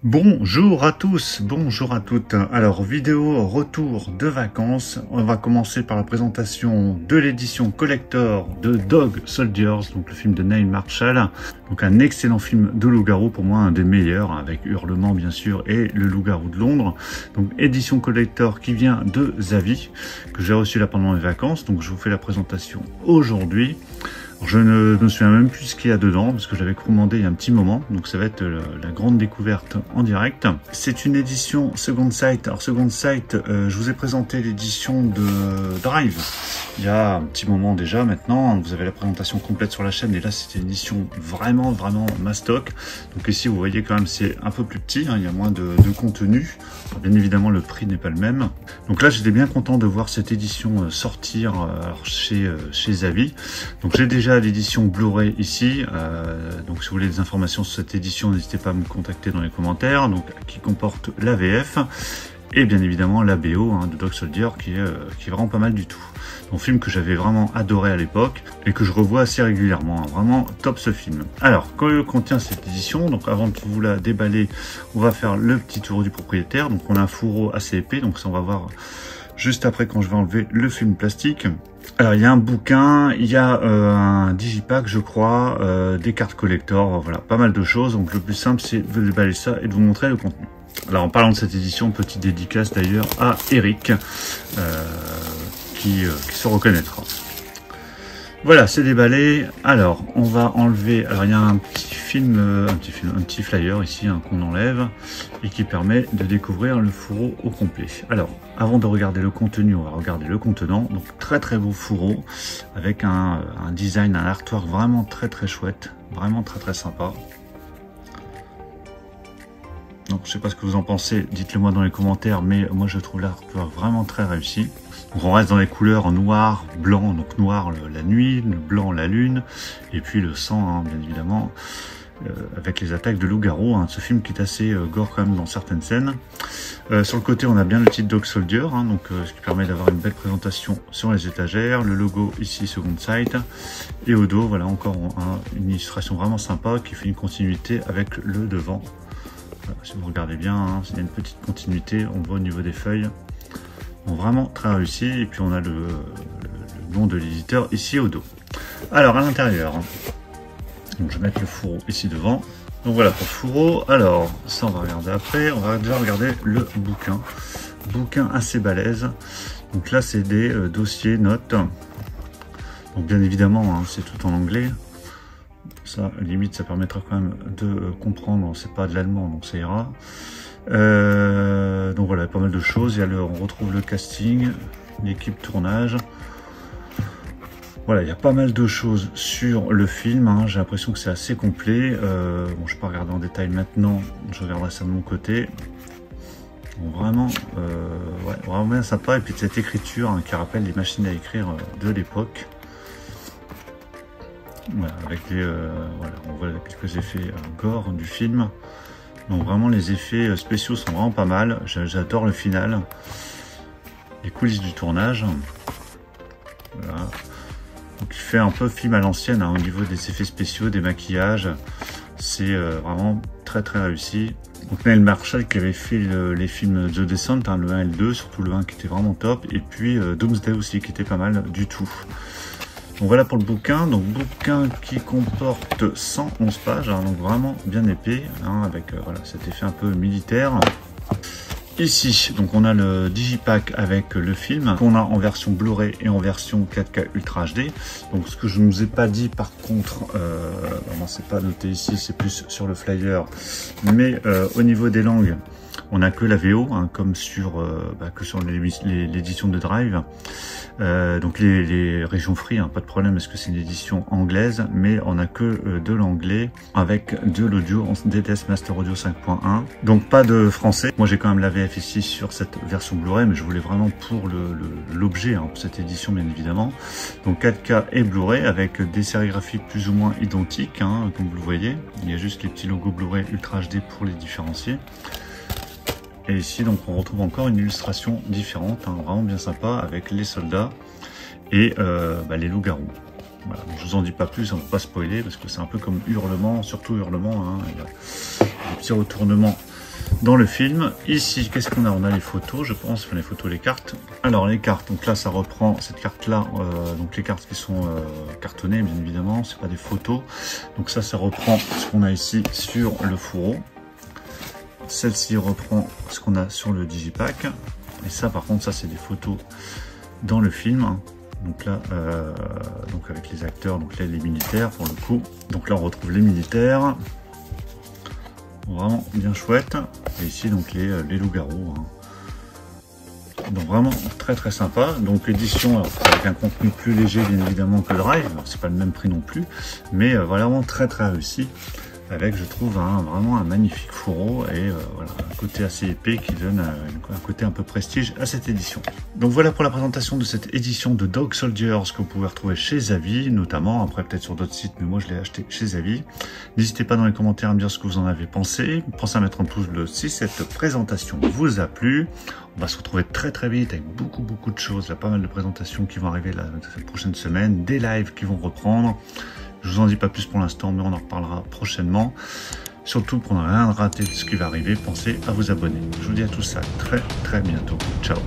Bonjour à tous, bonjour à toutes. Alors, vidéo retour de vacances. On va commencer par la présentation de l'édition collector de Dog Soldiers, donc le film de Neil Marshall. Donc un excellent film de loup-garou, pour moi un des meilleurs, avec Hurlement bien sûr et Le loup-garou de Londres. Donc édition collector qui vient de Zavi, que j'ai reçu là pendant les vacances. Donc je vous fais la présentation aujourd'hui. Je ne me souviens même plus ce qu'il y a dedans, parce que je l'avais commandé il y a un petit moment, donc ça va être la grande découverte en direct. C'est une édition Second Sight. Alors Second Sight, je vous ai présenté l'édition de Drive il y a un petit moment déjà maintenant. Vous avez la présentation complète sur la chaîne, et là c'était une édition vraiment mastoc. Donc ici vous voyez quand même c'est un peu plus petit, hein, il y a moins de contenu. Alors, bien évidemment le prix n'est pas le même. Donc là j'étais bien content de voir cette édition sortir chez Zavi. Donc j'ai déjà l'édition Blu-ray ici, donc si vous voulez des informations sur cette édition, n'hésitez pas à me contacter dans les commentaires, donc qui comporte la VF et bien évidemment la BO de Dog Soldier qui est vraiment pas mal du tout. Un film que j'avais vraiment adoré à l'époque et que je revois assez régulièrement, vraiment top ce film. Alors, que contient cette édition? Donc avant de vous la déballer, on va faire le petit tour du propriétaire. Donc on a un fourreau assez épais, donc ça on va voir juste après quand je vais enlever le film plastique. Alors il y a un bouquin, il y a un digipack je crois, des cartes collector, voilà, pas mal de choses. Donc le plus simple c'est de déballer ça et de vous montrer le contenu. Alors en parlant de cette édition, petite dédicace d'ailleurs à Eric, qui se reconnaîtra. Voilà, c'est déballé. Alors on va enlever, alors il y a un petit flyer ici qu'on enlève et qui permet de découvrir le fourreau au complet. Alors avant de regarder le contenu, on va regarder le contenant. Donc très beau fourreau avec un design, un artwork vraiment très chouette, vraiment très sympa. Donc je sais pas ce que vous en pensez, dites-le moi dans les commentaires, mais moi je trouve l'artwork vraiment très réussi. Donc on reste dans les couleurs noir, blanc, donc noir la nuit, le blanc la lune, et puis le sang bien évidemment, avec les attaques de loup-garou, ce film qui est assez gore quand même dans certaines scènes. Sur le côté on a bien le titre Dog Soldier, donc ce qui permet d'avoir une belle présentation sur les étagères, le logo ici Second Sight, et au dos voilà encore une illustration vraiment sympa qui fait une continuité avec le devant. Voilà, si vous regardez bien, il y a une petite continuité, on voit au niveau des feuilles. Donc vraiment très réussi, et puis on a le nom de l'éditeur ici au dos. Alors à l'intérieur, donc je vais mettre le fourreau ici devant. Donc voilà pour le fourreau. Alors ça on va regarder après, on va déjà regarder le bouquin assez balèze. Donc là c'est des dossiers, notes, donc bien évidemment c'est tout en anglais. Ça limite ça permettra quand même de comprendre, c'est pas de l'allemand donc ça ira. Donc voilà, pas mal de choses. On retrouve le casting, l'équipe tournage. Voilà, il y a pas mal de choses sur le film. J'ai l'impression que c'est assez complet. Bon, je ne vais pas regarder en détail maintenant. Je regarderai ça de mon côté. Donc vraiment, ouais, vraiment bien sympa. Et puis cette écriture qui rappelle les machines à écrire de l'époque. Voilà, avec voilà, on voit quelques effets gore du film. Donc vraiment les effets spéciaux sont vraiment pas mal, j'adore le final, les coulisses du tournage. Voilà. Donc il fait un peu film à l'ancienne au niveau des effets spéciaux, des maquillages, c'est vraiment très réussi. Donc Neil Marshall qui avait fait les films The Descent, le 1 et le 2, surtout le 1 qui était vraiment top, et puis Doomsday aussi qui était pas mal du tout. Donc voilà pour le bouquin, donc bouquin qui comporte 111 pages, donc vraiment bien épais, avec voilà, cet effet un peu militaire. Ici, donc on a le digipack avec le film, qu'on a en version Blu-ray et en version 4K Ultra HD. Donc ce que je ne vous ai pas dit par contre, c'est pas noté ici, c'est plus sur le flyer, mais au niveau des langues, on n'a que la VO, comme sur l'édition de Drive. Donc les régions free, pas de problème parce que c'est une édition anglaise, mais on n'a que de l'anglais avec de l'audio en DTS Master Audio 5.1. Donc pas de français. Moi j'ai quand même la VF ici sur cette version Blu-ray, mais je voulais vraiment pour l'objet, pour cette édition bien évidemment. Donc 4K et Blu-ray avec des sérigraphies plus ou moins identiques, comme vous le voyez. Il y a juste les petits logos Blu-ray Ultra HD pour les différencier. Et ici, donc, on retrouve encore une illustration différente, vraiment bien sympa, avec les soldats et les loups-garous. Voilà, je vous en dis pas plus, on ne va pas spoiler, parce que c'est un peu comme Hurlement, surtout Hurlement. Il y a des petits retournements dans le film. Ici, qu'est-ce qu'on a? On a les photos, je pense, enfin, les photos, les cartes. Alors les cartes, donc là ça reprend cette carte-là, donc les cartes qui sont cartonnées, bien évidemment, c'est pas des photos. Donc ça reprend ce qu'on a ici sur le fourreau. Celle-ci reprend ce qu'on a sur le digipack. Et ça, par contre, ça c'est des photos dans le film. Donc là, donc avec les acteurs, donc là les militaires pour le coup. Donc là on retrouve les militaires. Vraiment bien chouette. Et ici donc les loups-garous. Donc vraiment très très sympa. Donc l'édition avec un contenu plus léger bien évidemment que le Drive. Alors c'est pas le même prix non plus, mais vraiment très très réussi. Avec, je trouve, vraiment un magnifique fourreau et voilà, un côté assez épais qui donne un côté un peu prestige à cette édition. Donc voilà pour la présentation de cette édition de Dog Soldiers que vous pouvez retrouver chez Zavvi, notamment, après peut-être sur d'autres sites, mais moi je l'ai acheté chez Zavvi. N'hésitez pas dans les commentaires à me dire ce que vous en avez pensé. Pensez à mettre un pouce bleu si cette présentation vous a plu. On va se retrouver très très vite avec beaucoup de choses. Il y a pas mal de présentations qui vont arriver la prochaine semaine, des lives qui vont reprendre. Je vous en dis pas plus pour l'instant, mais on en reparlera prochainement. Surtout, pour ne rien rater de ce qui va arriver, pensez à vous abonner. Je vous dis à tous ça très bientôt. Ciao.